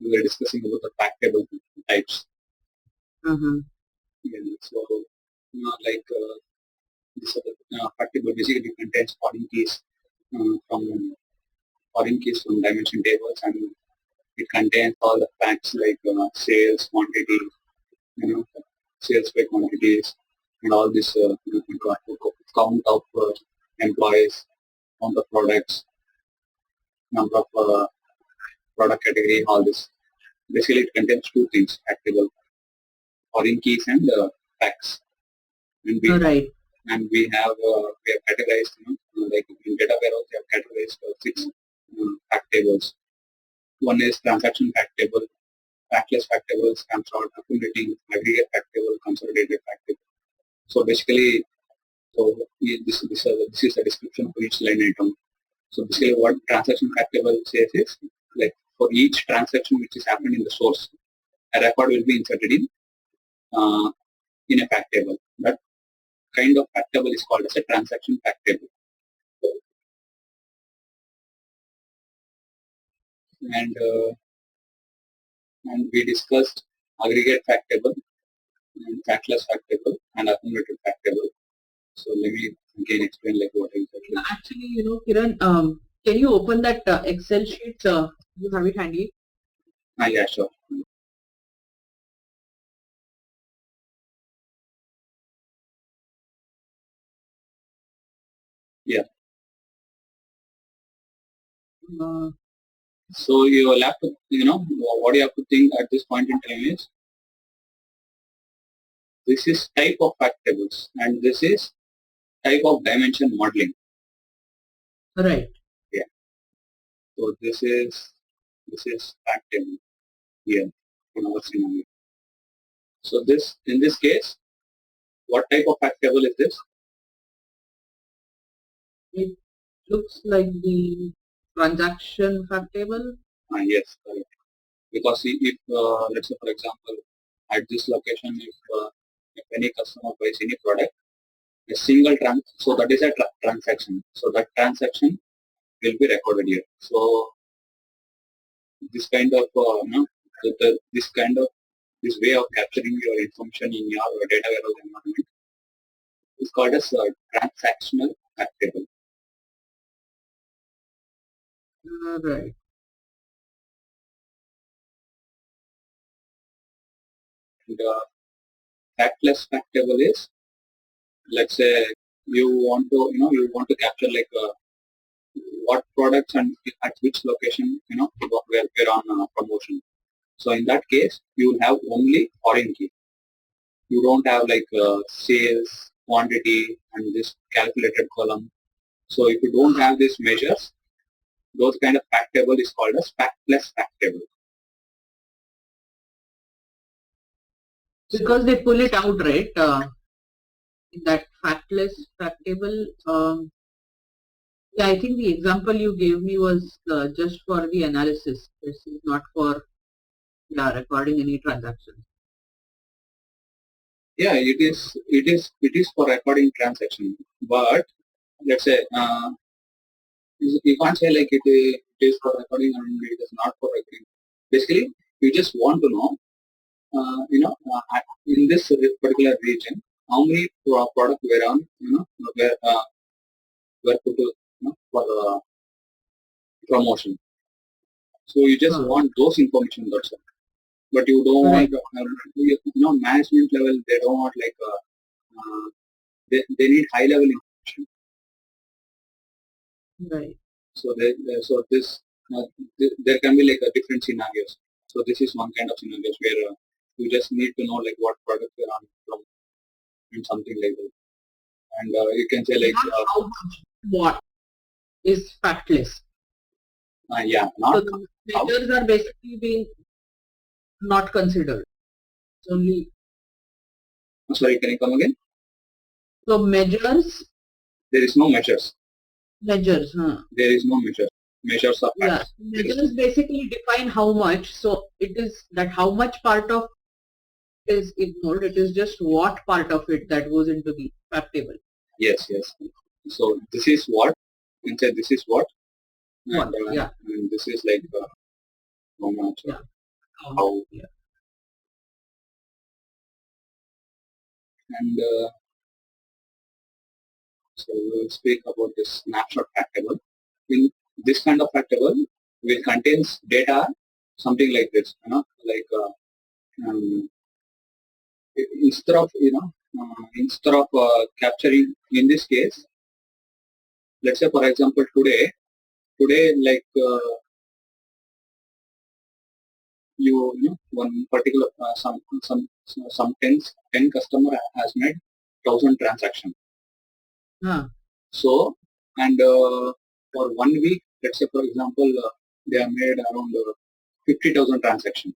we were discussing about the fact table types. Yeah, so, like this fact table basically contains foreign keys from dimension tables, and it contains all the facts like sales, quantity, sales by quantities, and all this count of employees, count of products, number of product category, all this. Basically, it contains two things: fact table, foreign keys, and facts. And we have categorized, like in data warehouse, we have categorized 6 fact tables. One is transaction fact table, factless fact table, snapshot, accumulating, aggregate fact table, consolidated fact table. So basically, this is a description for each line item. So basically, what transaction fact table says is, like, for each transaction which is happened in the source, a record will be inserted in a fact table. That kind of fact table is called as a transaction fact table. And we discussed aggregate fact table, and factless fact table, and accumulated fact table. So let me again explain like what exactly. Actually, Kiran, can you open that Excel sheet? You have it handy? Yeah, sure. Yeah. So you will have to, what you have to think at this point in time is, this is type of fact tables, and this is type of dimension modeling. Right. Yeah. So this is fact table here in our scenario. So in this case, what type of fact table is this? It looks like the transaction fact table. Yes, correct. Because if let's say, for example, at this location, if any customer buys any product, a single so that is a transaction. So that transaction will be recorded here. So this kind of this way of capturing your information in your data warehouse environment is called as transactional fact table. Right. And factless fact table is, let's say you want to capture like what products and at which location we're on promotion. So in that case, you will have only foreign key. You don't have like sales, quantity, and this calculated column. So if you don't have these measures, those kind of fact table is called as factless fact table. Because they pull it out, right? In that factless fact table. Yeah, I think the example you gave me was just for the analysis. This is not for recording any transactions. Yeah, it is for recording transaction. But let's say you can't say like it is for recording and it is not for recording. Basically, you just want to know, in this particular region, how many products were on, were put to, for promotion. So you just want those information, that's all. But you don't want, management level, they don't want like, they need high level information. Right. So there can be like a different scenarios. So this is one kind of scenarios where you just need to know like what product you're on from and something like that. And you can say like how much, what is factless. Yeah, so the measures are basically being not considered. It's only. Sorry, can you come again? So measures. There is no measures. Measures, huh? There is no measures. Measures are facts. Yeah, measures basically define how much. So it is that how much part of is ignored. It is just what part of it that goes into the fact table. Yes, yes. So this is what. You can say this is what. And, and this is like how much. Yeah. how. Yeah. And so we'll speak about this snapshot fact table. In this kind of fact table, will contains data something like this, like instead of capturing in this case, let's say for example today like one particular some 10 customer has made 1,000 transactions. So and for 1 week, let's say for example they have made around 50,000 transactions.